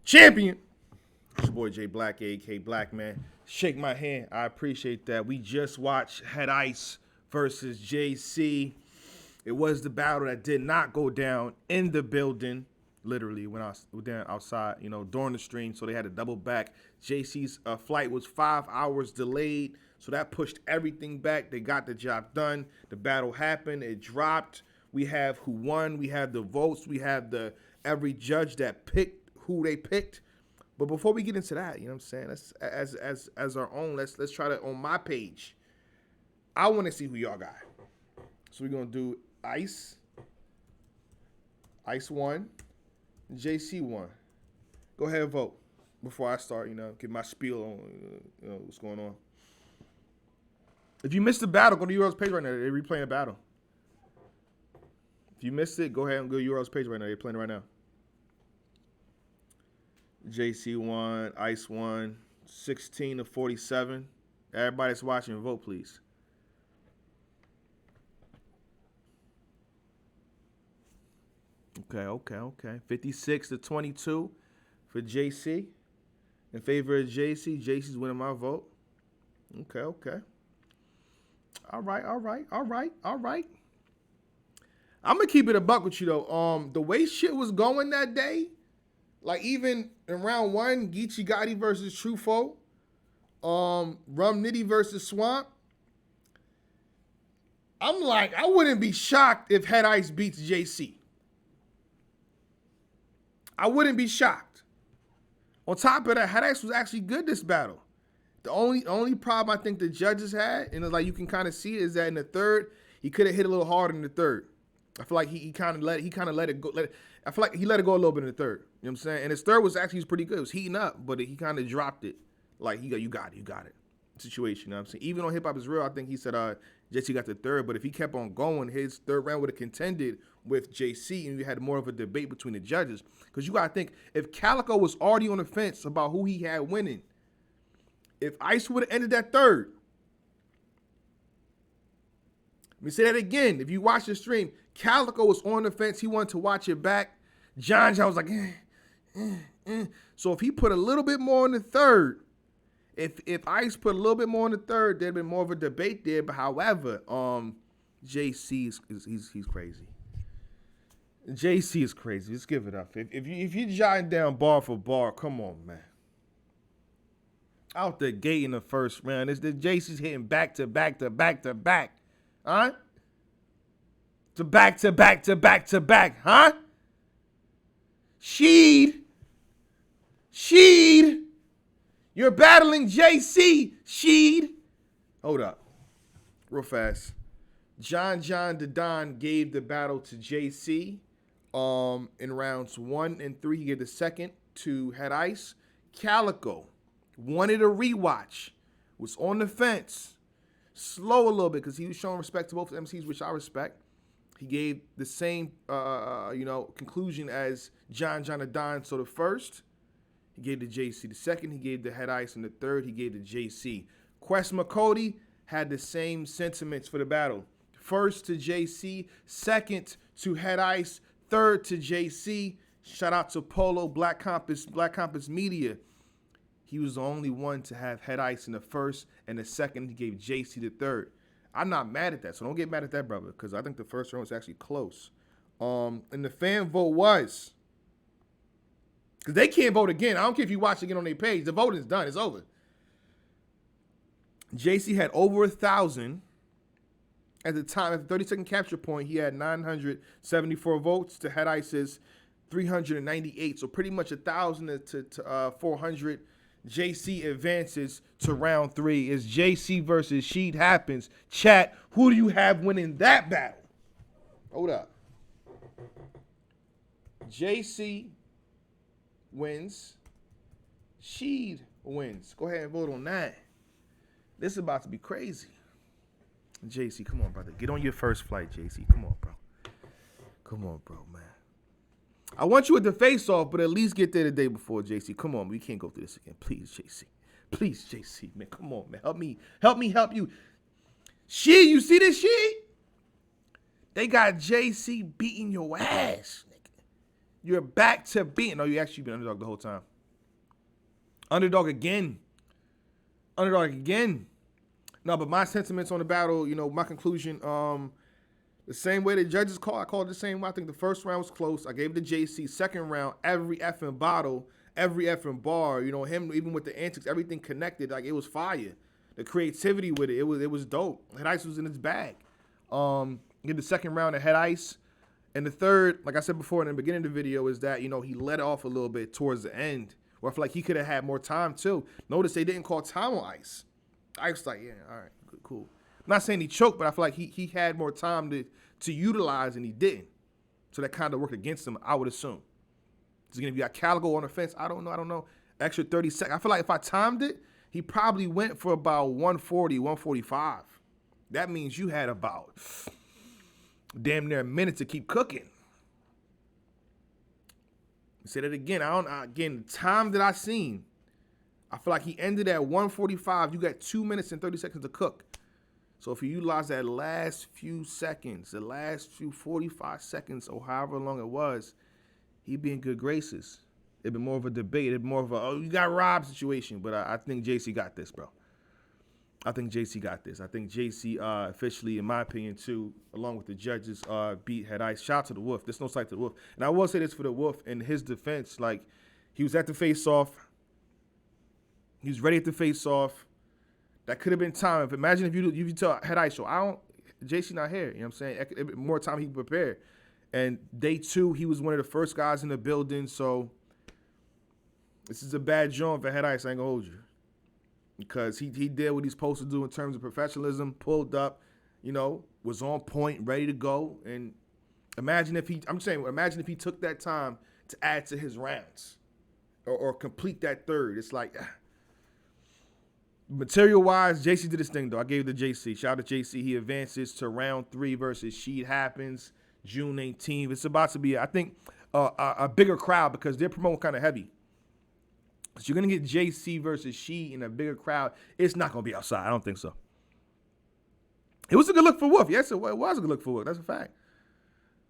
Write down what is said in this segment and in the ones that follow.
champion. It's your boy Jay Black, AK Black Man. Shake my hand. I appreciate that. We just watched Head Ice versus JC. It was the battle that did not go down in the building. Literally, when I was down outside, during the stream, so they had to double back. JC's flight was 5 hours delayed, so that pushed everything back. They got the job done. The battle happened. It dropped. We have who won. We have the votes. We have every judge that picked who they picked. But before we get into that, you know what I'm saying? Let's, as our own, let's try to, on my page, I want to see who y'all got. So we're going to do Ice. Ice won. JC won. Go ahead and vote before I start, get my spiel on, what's going on. If you missed the battle, go to Euro's page right now. They're replaying the battle. If you missed it, go ahead and go to Euro's page right now. They're playing it right now. JC won. Ice won. 16-47. Everybody that's watching, vote, please. Okay. 56-22 for JC. In favor of JC. JC's winning my vote. Okay. All right. I'm going to keep it a buck with you, though. The way shit was going that day, like even in round one, Geechee Gotti versus Truffaut, Rum Nitty versus Swamp, I'm like, I wouldn't be shocked if Head Ice beats JC. I wouldn't be shocked. On top of that, Head Ice was actually good this battle. The only problem I think the judges had, and it's like you can kind of see it, is that in the third, he could have hit a little harder in the third. I feel like he kind of let it go. I feel like he let it go a little bit in the third. You know what I'm saying? And his third was actually pretty good. It was heating up, but he kind of dropped it. Like, you got it. Situation, you know what I'm saying? Even on Hip Hop Is Real, I think he said JC got the third, but if he kept on going, his third round would have contended with JC, and you had more of a debate between the judges. Because you got to think, if Calico was already on the fence about who he had winning, if Ice would have ended that third, let me say that again. If you watch the stream, Calico was on the fence. He wanted to watch it back. John was like, So if he put a little bit more in the third, if Ice put a little bit more in the third, there'd been more of a debate there. But however, JC he's crazy. JC is crazy. Let's give it up. If you're jotting down bar for bar, come on, man. Out the gate in the first round, the JC's hitting back to back. Huh? To back, huh? Sheed. You're battling JC, Sheed. Hold up. Real fast. John the Don gave the battle to JC. In rounds 1 and 3, he gave the second to Head Ice. Calico wanted a rewatch. Was on the fence. Slow a little bit because he was showing respect to both MCs, which I respect. He gave the same, conclusion as John the Don. So the first, he gave to JC. The second, he gave to Head Ice. And the third, he gave to JC. Quest McCody had the same sentiments for the battle. First to JC. Second to Head Ice. Third to JC. Shout out to Polo, Black Compass Media. He was the only one to have Head Ice in the first, and the second he gave JC the third. I'm not mad at that, so don't get mad at that, brother, because I think the first round was actually close. And the fan vote was, because they can't vote again. I don't care if you watch again on their page. The voting is done. It's over. JC had over 1,000. At the time, at the 30-second capture point, he had 974 votes to Head Ice's 398. So pretty much 1,000 to 400. JC advances to round 3 as JC versus Sheed happens. Chat, who do you have winning that battle? Hold up. JC wins. Sheed wins. Go ahead and vote on that. This is about to be crazy. JC, come on, brother. Get on your first flight, JC. Come on, bro, man. I want you at the face-off, but at least get there the day before, JC. Come on, we can't go through this again. Please, JC, man. Come on, man. Help you. You see this shit? They got JC beating your ass, nigga. You're back to beating. No, you actually been underdog the whole time. Underdog again. Underdog again. No, but my sentiments on the battle, my conclusion, the same way the judges called. I called it the same way. I think the first round was close. I gave it to JC. Second round, every effing bottle, every effing bar, him, even with the antics, everything connected. Like, it was fire. The creativity with it, it was dope. Head Ice was in its bag. In the second round, of Head Ice. And the third, like I said before in the beginning of the video, is that, he let off a little bit towards the end, where I feel like he could have had more time too. Notice they didn't call time on Ice. Ice was like, yeah, all right, cool. I'm not saying he choked, but I feel like he had more time to utilize, and he didn't. So that kind of worked against him, I would assume. Is he going to be a Caligo on the fence? I don't know. Extra 30 seconds. I feel like if I timed it, he probably went for about 140, 145. That means you had about damn near a minute to keep cooking. Say that again. Again, the time that I seen, I feel like he ended at 145. You got 2 minutes and 30 seconds to cook. So if you utilize that last few seconds, the last few 45 seconds or however long it was, he'd be in good graces. It'd be more of a debate. It'd be more of a, oh, you got robbed situation. But I think JC got this, bro. I think JC got this. I think JC officially, in my opinion, too, along with the judges, beat Head Ice. Shout out to the Wolf. There's no slight to the Wolf. And I will say this for the Wolf. In his defense, like, he was at the face-off. He was ready at the face-off. That could have been time. Imagine if you tell Head Ice, JC not here. You know what I'm saying? More time he could prepare. And day 2, he was one of the first guys in the building. So this is a bad joint for Head Ice. I ain't gonna hold you. Because he did what he's supposed to do in terms of professionalism, pulled up, was on point, ready to go. And imagine if he took that time to add to his rounds or complete that third. It's like, material-wise, JC did his thing, though. I gave it to JC. Shout out to JC. He advances to round 3 versus Sheed happens June 18th. It's about to be, I think, a bigger crowd because they're promoting kind of heavy. So you're going to get JC versus Sheed in a bigger crowd. It's not going to be outside. I don't think so. It was a good look for Wolf. Yes, it was a good look for Wolf. That's a fact.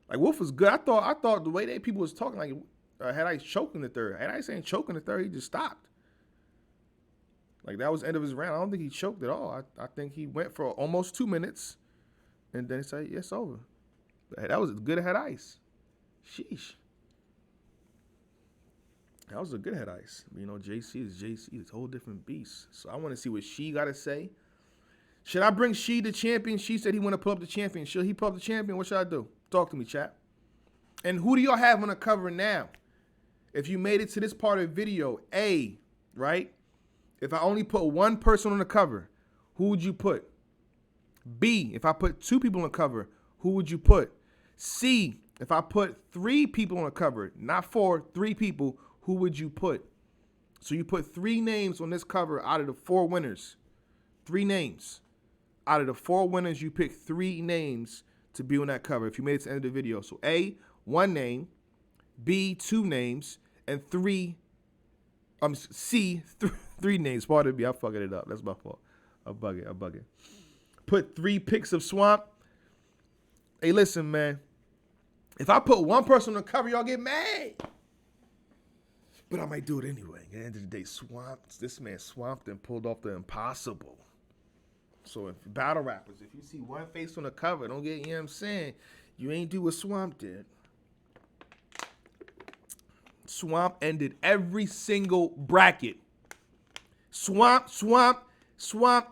Like, Wolf was good. I thought the way people was talking, like, Head Ice choking the third. Head Ice ain't choking the third. He just stopped. Like, that was the end of his round. I don't think he choked at all. I think he went for almost 2 minutes, and then he said, yeah, it's over. That was good Head Ice. Sheesh. That was a good Head Ice. JC is JC. It's a whole different beast. So I want to see what she got to say. Should I bring She the champion? She said he want to pull up the champion. Should he pull up the champion? What should I do? Talk to me, chat. And who do y'all have on the cover now? If you made it to this part of the video, A, right? If I only put one person on the cover, who would you put? B, if I put 2 people on the cover, who would you put? C, if I put 3 people on the cover, not 4, 3 people, who would you put? So you put 3 names on this cover out of the 4 winners. 3 names. Out of the 4 winners, you pick 3 names to be on that cover if you made it to the end of the video. So A, 1 name, B, 2 names, and C, 3 names. Pardon me, I'm fucking it up. That's my fault. I'm bugging. Put 3 picks of Swamp. Hey, listen, man. If I put one person on the cover, y'all get mad. But I might do it anyway. At the end of the day, this man swamped and pulled off the impossible. So if battle rappers, if you see one face on the cover, don't get, you know what I'm saying? You ain't do what Swamp did. Swamp ended every single bracket. Swamp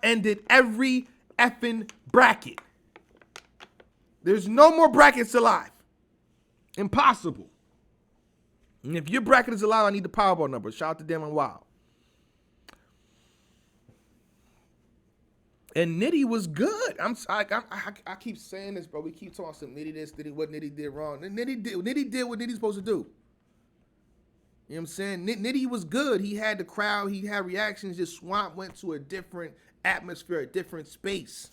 ended every effing bracket. There's no more brackets alive. Impossible. And if your bracket is alive, I need the Powerball number. Shout out to Damon Wild. And Nitty was good. I keep saying this, bro. We keep talking some Nitty this, Nitty what Nitty did wrong. Nitty did what Nitty's supposed to do. You know what I'm saying? Nitty was good. He had the crowd. He had reactions. Just Swamp went to a different atmosphere, a different space.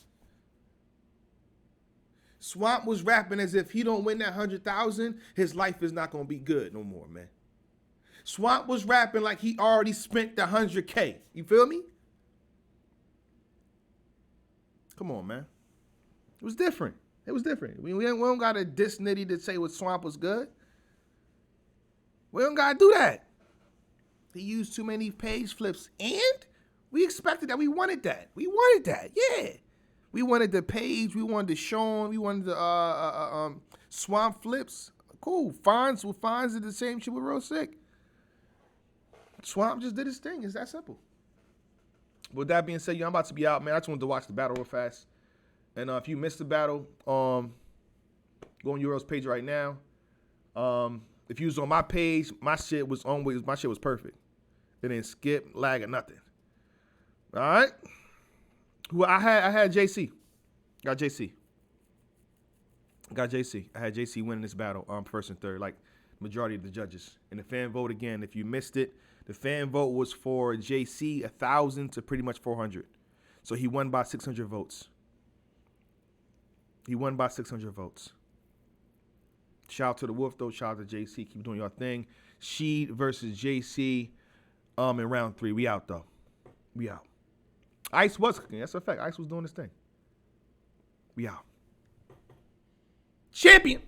Swamp was rapping as if he don't win that 100,000, his life is not going to be good no more, man. Swamp was rapping like he already spent the 100K. You feel me? Come on, man. It was different. We don't got to diss Nitty to say what Swamp was good. We don't got to do that. He used too many page flips, and we expected that. We wanted that. Yeah. We wanted the page. We wanted the Sean. We wanted the swamp flips. Cool. Fonz did the same shit with Real Sick. Swamp just did his thing. It's that simple. With that being said, I'm about to be out, man. I just wanted to watch the battle real fast. And if you missed the battle, go on Euro's page right now. If you was on my page, my shit was perfect. It didn't skip, lag, or nothing. All right. Who I had JC. Got JC. I had JC winning this battle first and third, like majority of the judges. And the fan vote, again, if you missed it, the fan vote was for JC 1,000 to pretty much 400. So he won by 600 votes. Shout out to the Wolf, though. Shout out to JC. Keep doing your thing. Sheed versus JC in round 3. We out, though. We out. Ice was cooking. That's a fact. Ice was doing his thing. We out. Champion.